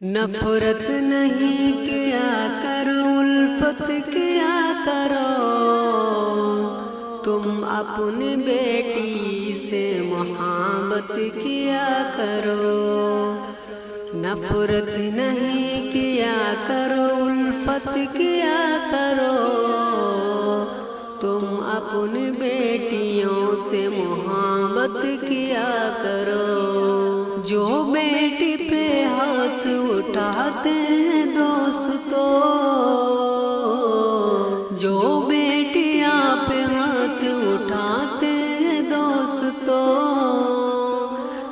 نفرت نہیں کیا کرو، الفت کیا کرو، تم اپنی بیٹی سے محبت کیا کرو۔ نفرت نہیں کیا کرو، الفت کیا کرو، تم اپنی بیٹیوں سے محبت کیا کرو۔ جو بیٹی پہ ہاتھ اٹھاتے ہیں دوستو، جو بیٹیاں پہ ہاتھ اٹھاتے ہیں دوستو،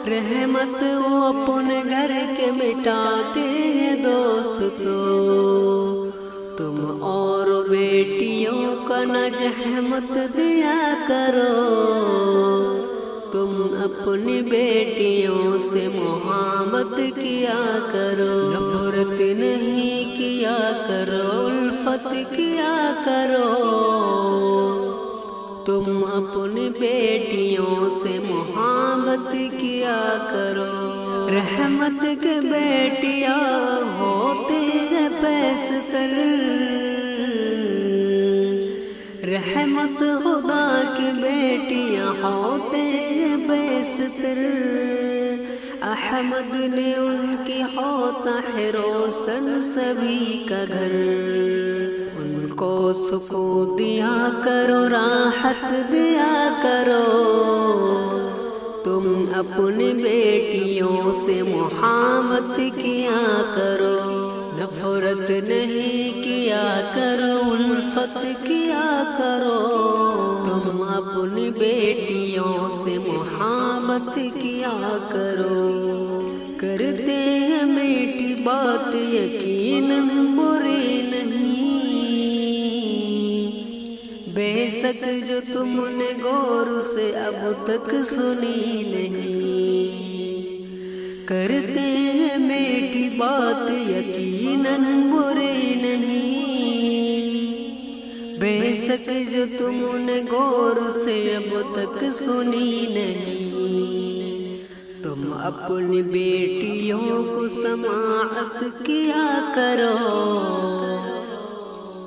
رحمت وہ اپنے گھر کے مٹاتے ہیں دوستو۔ تم اور بیٹیوں کا نہ زحمت دیا کرو، تم اپنی بیٹیوں سے محبت کیا کرو۔ نفرت نہیں کیا کرو، الفت کیا کرو، تم اپنی بیٹیوں سے محبت کیا کرو۔ رحمت کے بیٹیاں ہوتی ہے پیستر، رحمت خدا کی بیٹیاں ہوتے ہیں بیستر۔ احمد نے ان کی ہوتا ہے روشن سبھی کا گھر، ان کو سکون دیا کرو، راحت دیا کرو، تم اپنی بیٹیوں سے محبت کیا کرو۔ نفرت نہیں کیا کرو، الفت کیا کرو، تم اپنی بیٹیوں سے محبت کیا کرو۔ کرتے ہیں میٹھی بات یقیناً بری نہیں، بے شک جو تم نے غور سے اب تک سنی نہیں۔ کرتے ہیں میٹھی بات یقیناً بری نہیں، بے شک جو تم نے غور سے اب تک سنی نہیں۔ تم اپنی بیٹیوں کو سماعت کیا کرو،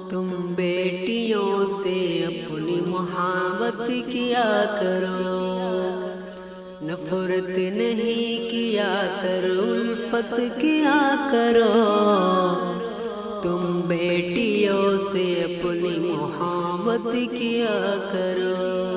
تم بیٹیوں سے اپنی محبت کیا کرو۔ نفرت نہیں کیا کرو، الفت کیا کرو، تم بیٹیوں سے اپنی محبت کیا کرو۔